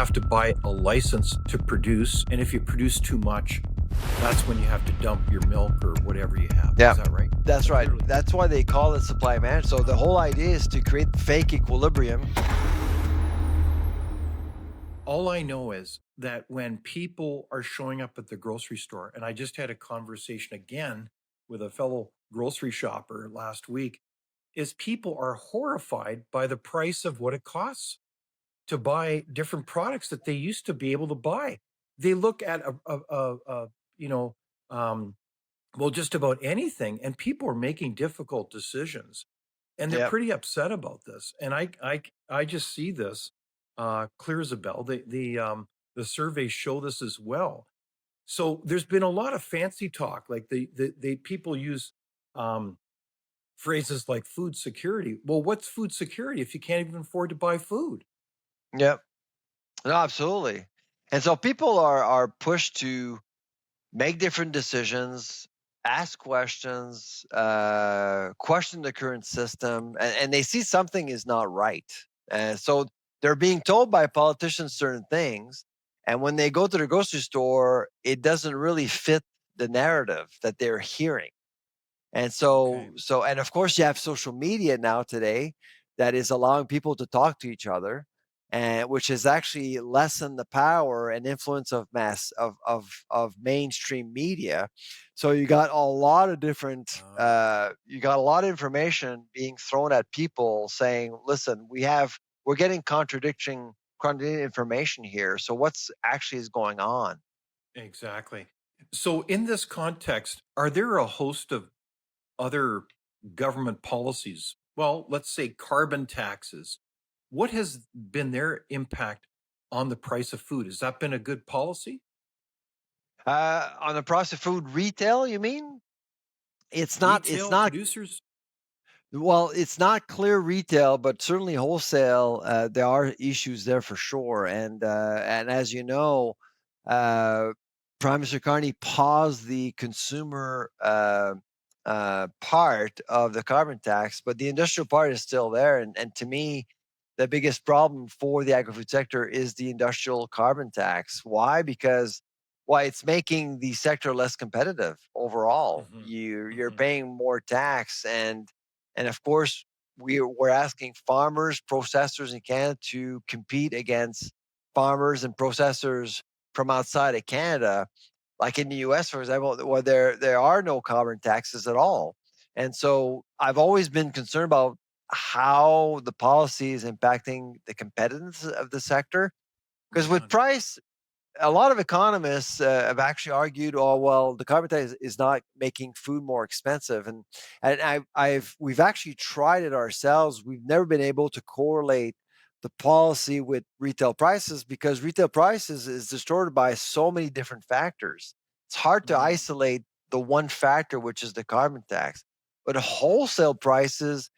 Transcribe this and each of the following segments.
have to buy a license to produce, and if you produce too much, that's when you have to dump your milk or whatever you have. Yeah. Is that right? That's right. That's why they call it supply management. So the whole idea is to create fake equilibrium. All I know is that when people are showing up at the grocery store, and I just had a conversation again with a fellow grocery shopper last week, is people are horrified by the price of what it costs to buy different products that they used to be able to buy. They look at you know, um, well, just about anything, and people are making difficult decisions, and they're Yeah. pretty upset about this. And I just see this clear as a bell. The surveys show this as well. So there's been a lot of fancy talk, like the people use um, phrases like food security. Well, what's food security if you can't even afford to buy food? Yeah. No, absolutely. And so people are pushed to make different decisions, ask questions, question the current system, and they see something is not right. And so they're being told by politicians certain things. And when they go to the grocery store, it doesn't really fit the narrative that they're hearing. And Okay. and of course, you have social media now today that is allowing people to talk to each other, and which has actually lessened the power and influence of of mainstream media. So you got a lot of different, you got a lot of information being thrown at people saying, "Listen, we're getting contradicting information here. So what's actually is going on?" Exactly. So in this context, are there a host of other government policies? Well, let's say carbon taxes. What has been their impact on the price of food? Has that been a good policy? On the processed food retail, you mean? It's not. It's Retail not. producers? Well, it's not clear retail, but certainly wholesale. There are issues there for sure, and as you know, uh, Prime Minister Carney paused the consumer part of the carbon tax, but the industrial part is still there. And to me, the biggest problem for the agri-food sector is the industrial carbon tax. Why? Because why it's making the sector less competitive overall. Hmm. You're Hmm. paying more tax, and of course we're asking farmers, processors in Canada to compete against farmers and processors from outside of Canada, like in the US, for example, where there are no carbon taxes at all. And so I've always been concerned about how the policy is impacting the competitiveness of the sector. Because with Man. price, a lot of economists have actually argued, oh well, the carbon tax is not making food more expensive, and we've actually tried it ourselves. We've never been able to correlate the policy with retail prices because retail prices is distorted by so many different factors. It's hard to Mm. isolate the one factor, which is the carbon tax. But wholesale prices,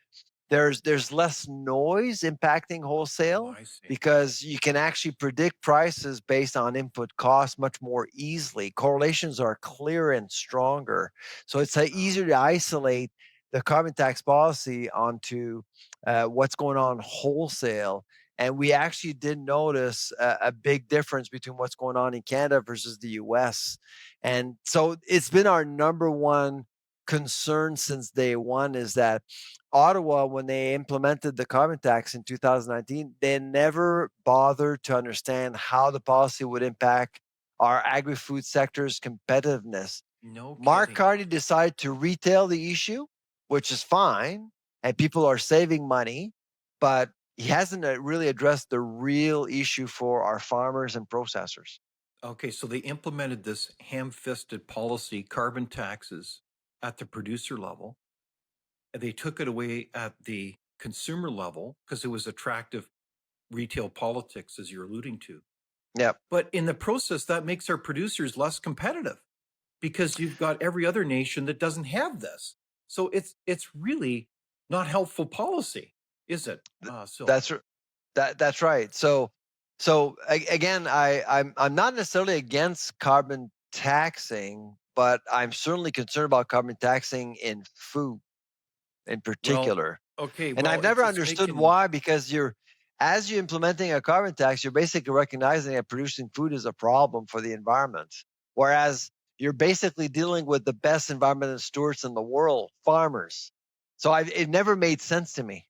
there's less noise impacting Oh, wholesale I see. because you can actually predict prices based on input costs much more easily. Correlations are clearer and stronger. So it's easier to isolate the carbon tax policy onto what's going on wholesale. And we actually did notice a big difference between what's going on in Canada versus the US. And so it's been our number one concern since day one is that Ottawa, when they implemented the carbon tax in 2019, they never bothered to understand how the policy would impact our agri-food sector's competitiveness. No Mark kidding. Carney decided to retail the issue, which is fine, and people are saving money, but he hasn't really addressed the real issue for our farmers and processors. Okay, so they implemented this ham-fisted policy, carbon taxes, at the producer level, and they took it away at the consumer level because it was attractive retail politics, as you're alluding to. Yep. But in the process, that makes our producers less competitive because you've got every other nation that doesn't have this. So it's really not helpful policy, is it, Syl? That's that's right. Again, I'm not necessarily against carbon taxing, but I'm certainly concerned about carbon taxing in food in Well, particular. okay, And well, I've never it's understood making why, because As you're implementing a carbon tax, you're basically recognizing that producing food is a problem for the environment. Whereas you're basically dealing with the best environmental stewards in the world, farmers. So it never made sense to me.